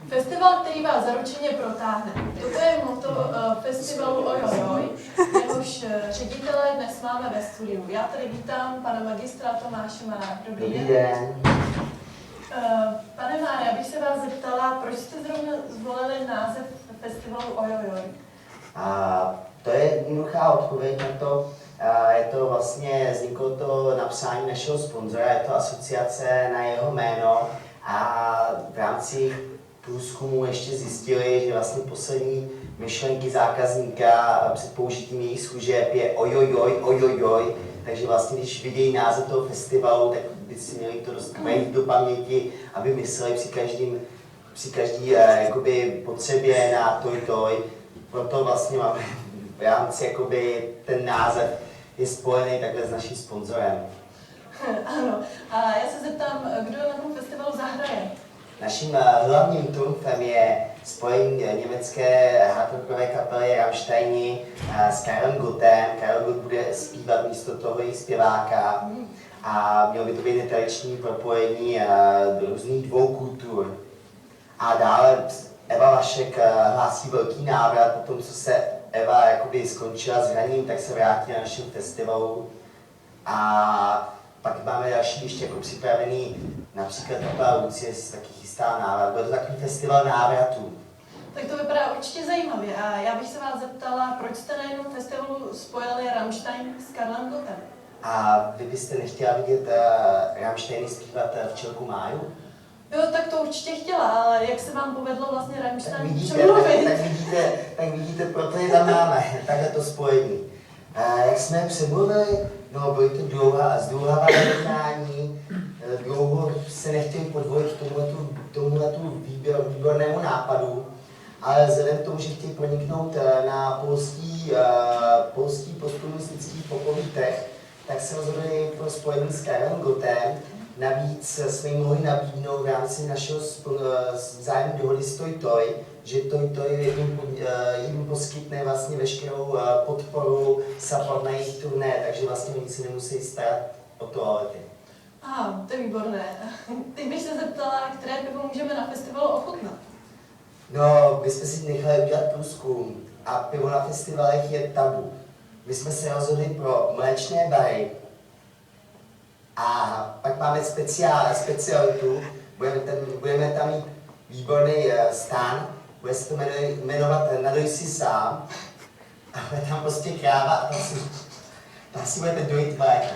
Festival, který vás zaručeně protáhne. Toto je motto festivalu Ojojoj, jehož ředitele dnes máme ve studiu. Já tady vítám pana magistra Tomáše Mára. Dobrý den. Pane Máre, já bych se vás zeptala, proč jste zrovna zvolili název festivalu Ojojoj? To je jednoduchá odpověď na to. Je to vlastně, vzniklo to napsání našeho sponzora, je to asociace na jeho jméno a v rámci průzkumu ještě zjistili, že vlastně poslední myšlenky zákazníka před použitím jejich služeb je ojojoj, ojojoj, takže vlastně když vidějí název toho festivalu, tak by si měli to dostat do paměti, aby mysleli při každý jakoby potřebě na toj. Proto vlastně máme v rámci jakoby ten název je spojený takhle s naším sponzorem. Ano, a já se zeptám, kdo na tom festivalu zahraje? Naším hlavním trumfem je spojení německé hardrockové kapely Rammsteini s Karlem Gottem. Karel Gott bude zpívat místo toho jejich zpěváka a mělo by to být netradiční propojení různých dvou kultur. A dále Eva Vašek hlásí velký návrat po tom, co se Eva jakoby skončila s hraním, tak se vrátí na našem festivalu. A pak máme další ještě jako připravený, například kapela Lucie si taky chystá návrat. Byl to takový festival návratů. Tak to vypadá určitě zajímavě. A já bych se vás zeptala, proč jste na jednom festivalu spojili Rammstein s Karlem Gottem? A vy byste nechtěla vidět Rammsteiny zpívat Včelku Máju? Jo, tak to určitě chtěla, ale jak se vám povedlo vlastně Rammstein tak vidíte, proto je tam máme, takhle to spojení. Jak jsme přemluvili, no bylo to zdlouhavá jednání, dlouho se nechtěli podvojit tomuto výbornému nápadu, ale vzhledem k tomu, že chtěli proniknout na polský postkomunistický popový trh, tak se rozhodli pro spojení s Karlem Gottem. Navíc jsme jim mohli nabídnout v rámci našeho vzájemné dohody s Toj, že Toj jim poskytne vlastně veškerou podporu, support na jejich turné, takže vlastně oni si nemusí starat o toalety. To je výborné. Teď bych se zeptala, které pivo můžeme na festivalu ochutnat? No, my jsme si nechali udělat průzkum a pivo na festivalech je tabu. My jsme se rozhodli pro mléčné bary. A pak máme specialitu, budeme tam mít výborný stan, bude se to jmenovat Nadoj si sám a bude tam prostě kráva a tam si budete dojít mléka.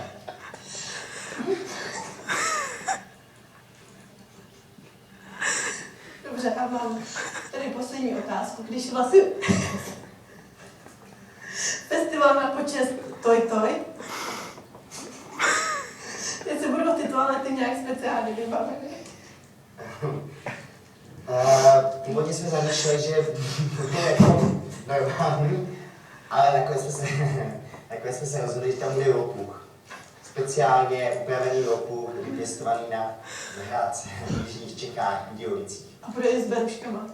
Dobře, a mám tady poslední otázku. Když vlastně festival na počest Toj, jestli budou ty toalety nějak speciálně vybavené? Původně jsme zamýšleli, že bude jako normální, ale nakonec jsme se rozhodli, že tam bude ropuch. Speciálně upravený ropuch, pěstovaný na zahrádce v jižních Čechách, v Budějovicích. A bude i s beruškama?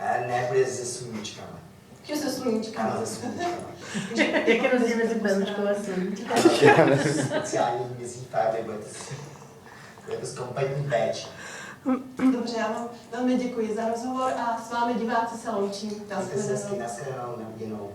Ne, bude se sluníčkama. Že se sluníčkama? Ano, se sluníčkama. Jak je rozdíl mezi beruškou a sluníčkem? Speciální měsíc farby, bude to s kompletní péčí. Dobře, já vám velmi děkuji za rozhovor a s vámi diváci se loučím. Mějte se hezky, nashledanou, na viděnou.